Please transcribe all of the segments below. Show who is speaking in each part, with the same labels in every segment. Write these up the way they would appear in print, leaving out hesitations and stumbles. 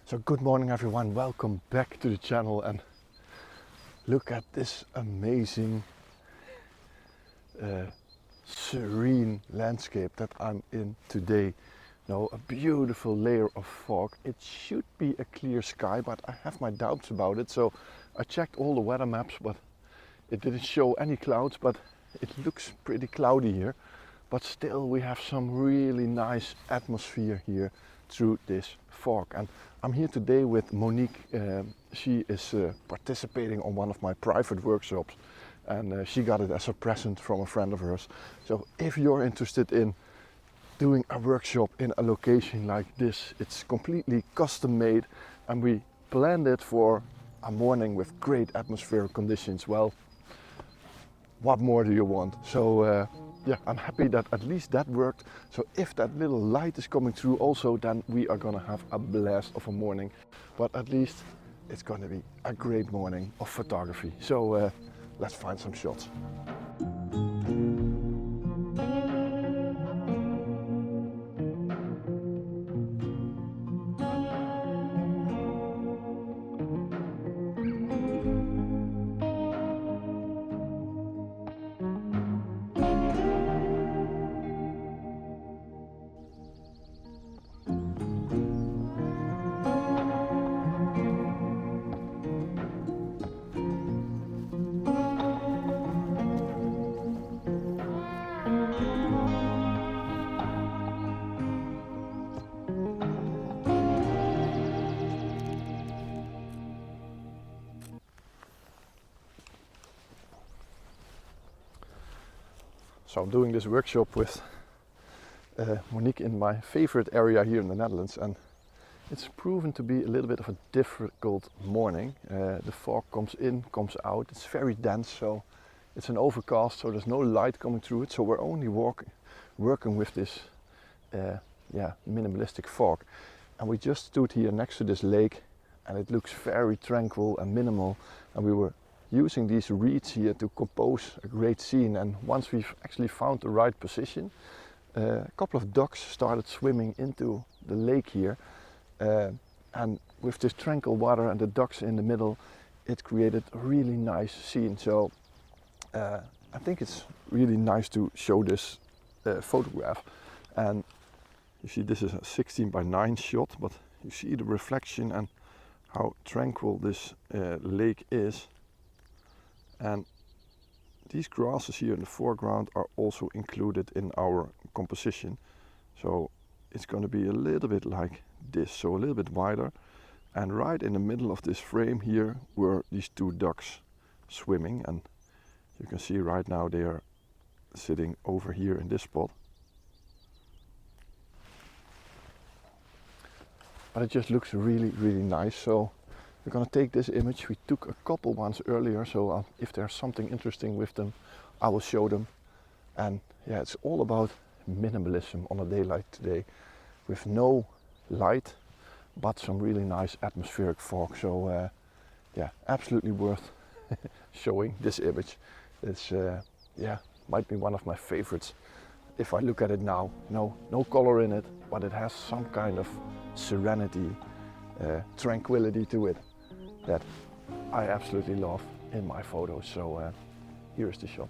Speaker 1: So good morning everyone, welcome back to the channel, and look at this amazing serene landscape that I'm in today. Now, a beautiful layer of fog. It should be a clear sky, but I have my doubts about it. So I checked all the weather maps, but it didn't show any clouds, but it looks pretty cloudy here. But still we have some really nice atmosphere here through this fog. And I'm here today with Monique. She is participating on one of my private workshops, and she got it as a present from a friend of hers. So if you're interested in doing a workshop in a location like this, it's completely custom made, and we planned it for a morning with great atmospheric conditions. Well, what more do you want? So yeah, I'm happy that at least that worked. So if that little light is coming through also, then we are gonna have a blast of a morning. But at least it's gonna be a great morning of photography. So let's find some shots. So I'm doing this workshop with Monique in my favorite area here in the Netherlands, and it's proven to be a little bit of a difficult morning. The fog comes in, comes out, it's very dense, so it's an overcast, so there's no light coming through it, so we're only working with this minimalistic fog. And we just stood here next to this lake, and it looks very tranquil and minimal, and we were using these reeds here to compose a great scene. And once we've actually found the right position, a couple of ducks started swimming into the lake here, and with this tranquil water and the ducks in the middle, it created a really nice scene. So I think it's really nice to show this photograph. And you see, this is a 16:9 shot, but you see the reflection and how tranquil this lake is. And these grasses here in the foreground are also included in our composition. So it's going to be a little bit like this, so a little bit wider. And right in the middle of this frame here were these two ducks swimming. And you can see right now they are sitting over here in this spot. But it just looks really, really nice. So we're going to take this image. We took a couple ones earlier, so if there's something interesting with them, I will show them. And yeah, it's all about minimalism on a day like today, with no light, but some really nice atmospheric fog. So yeah, absolutely worth showing this image. It's might be one of my favorites. If I look at it now, no color in it, but it has some kind of serenity, tranquility to it, that I absolutely love in my photos. So here's the shot.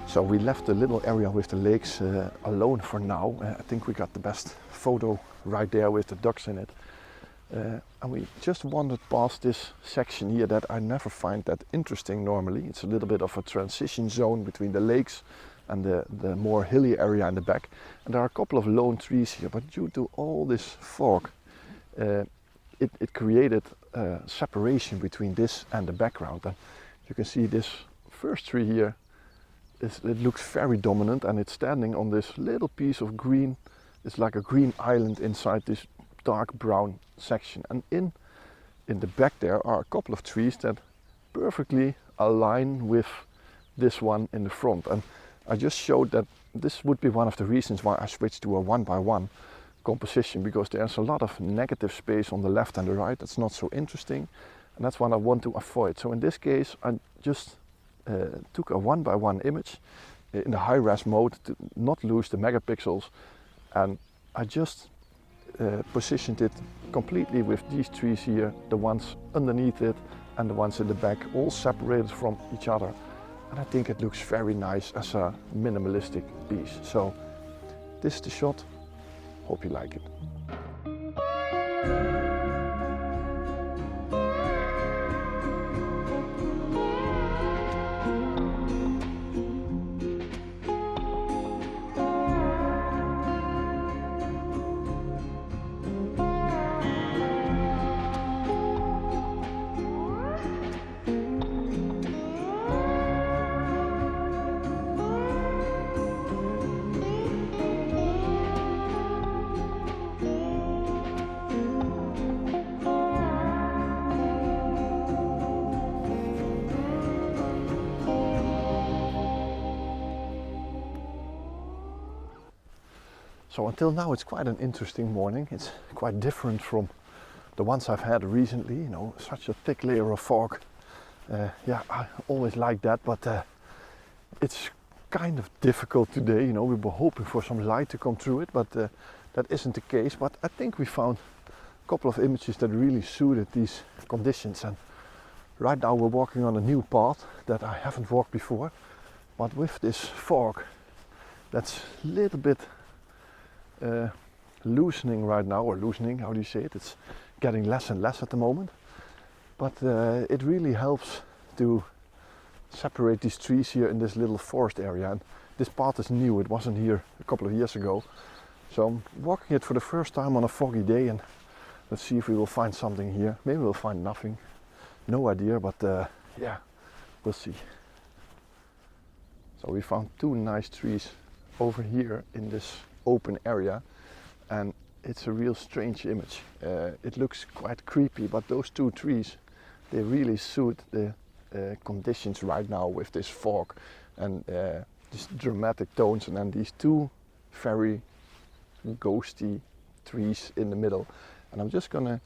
Speaker 1: So we left the little area with the lakes alone for now. I think we got the best photo right there with the ducks in it. And we just wandered past this section here that I never find that interesting normally. It's a little bit of a transition zone between the lakes and the more hilly area in the back. And there are a couple of lone trees here, but due to all this fog, it created a separation between this and the background. And you can see this first tree here, it looks very dominant, and it's standing on this little piece of green. It's like a green island inside this dark brown section, and in the back there are a couple of trees that perfectly align with this one in the front. And I just showed that this would be one of the reasons why I switched to a 1x1 composition, because there's a lot of negative space on the left and the right that's not so interesting, and that's what I want to avoid. So in this case I just took a 1x1 image in the high res mode to not lose the megapixels, and I just positioned it completely with these trees here, the ones underneath it and the ones in the back, all separated from each other. And I think it looks very nice as a minimalistic piece. So this is the shot. Hope you like it. So until now it's quite an interesting morning. It's quite different from the ones I've had recently, you know, such a thick layer of fog. Yeah, I always like that, but it's kind of difficult today. You know, we were hoping for some light to come through it, but that isn't the case. But I think we found a couple of images that really suited these conditions. And right now we're walking on a new path that I haven't walked before, but with this fog that's a little bit loosening right now, or loosening, how do you say it? It's getting less and less at the moment, but it really helps to separate these trees here in this little forest area. And this path is new, it wasn't here a couple of years ago, so I'm walking it for the first time on a foggy day, and let's see if we will find something here. Maybe we'll find nothing, no idea, but yeah, we'll see. So we found two nice trees over here in this open area, and it's a real strange image. It looks quite creepy, but those two trees, they really suit the conditions right now with this fog and these dramatic tones, and then these two very ghosty trees in the middle. And I'm just gonna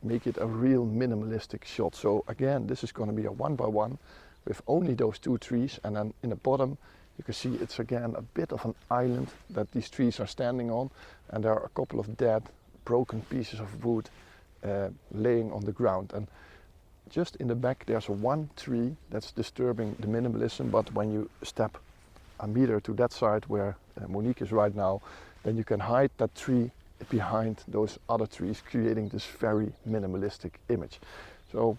Speaker 1: make it a real minimalistic shot. So again, this is gonna be a 1x1 with only those two trees, and then in the bottom you can see it's again a bit of an island that these trees are standing on, and there are a couple of dead, broken pieces of wood laying on the ground. And just in the back there's one tree that's disturbing the minimalism, but when you step a meter to that side where Monique is right now, then you can hide that tree behind those other trees, creating this very minimalistic image. So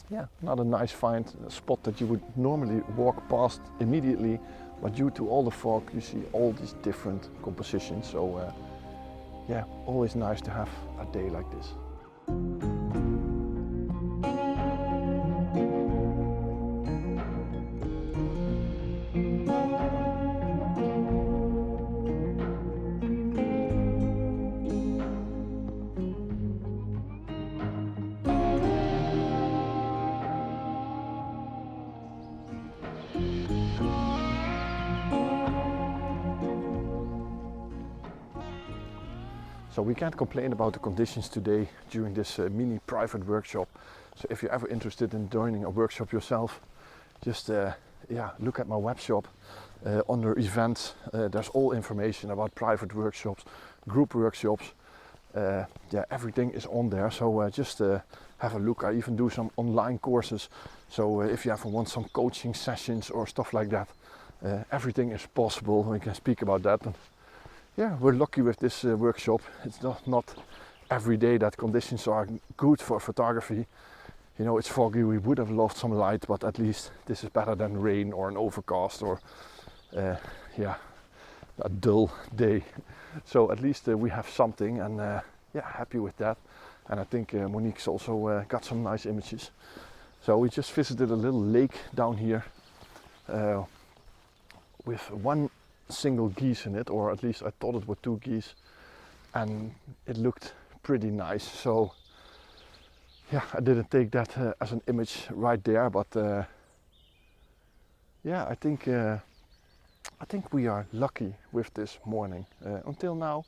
Speaker 1: yeah, another nice find, a spot that you would normally walk past immediately, but due to all the fog you see all these different compositions. So yeah, always nice to have a day like this. So we can't complain about the conditions today during this mini private workshop. So if you're ever interested in joining a workshop yourself, just yeah, look at my webshop. Under events, there's all information about private workshops, group workshops. Yeah, everything is on there. So just have a look. I even do some online courses. So if you ever want some coaching sessions or stuff like that, everything is possible. We can speak about that. And yeah, we're lucky with this workshop. It's not every day that conditions are good for photography. You know, it's foggy, we would have loved some light, but at least this is better than rain or an overcast or yeah, a dull day. So at least we have something, and yeah, happy with that. And I think Monique's also got some nice images. So we just visited a little lake down here with one single geese in it, or at least I thought it were 2 geese, and it looked pretty nice. So yeah, I didn't take that as an image right there, but yeah, I think we are lucky with this morning. Until now,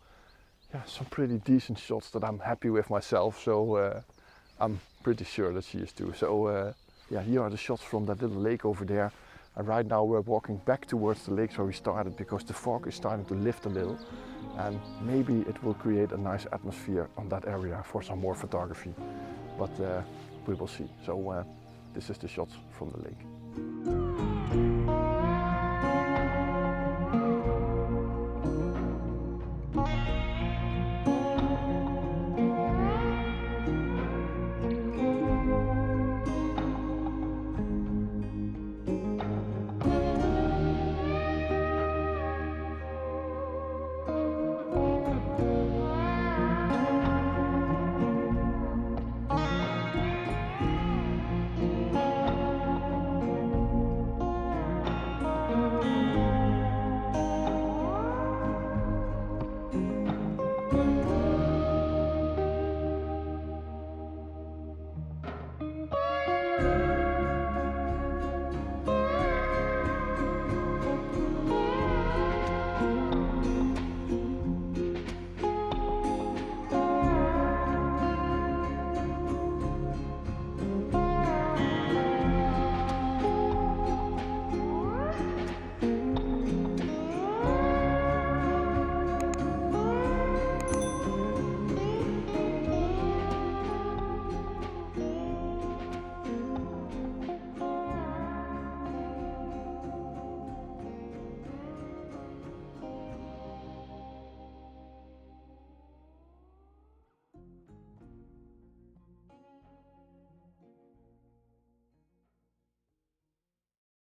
Speaker 1: yeah, some pretty decent shots that I'm happy with myself. So I'm pretty sure that she is too. So yeah, here are the shots from that little lake over there. And right now we're walking back towards the lake where we started, because the fog is starting to lift a little, and maybe it will create a nice atmosphere on that area for some more photography. But we will see. So this is the shots from the lake.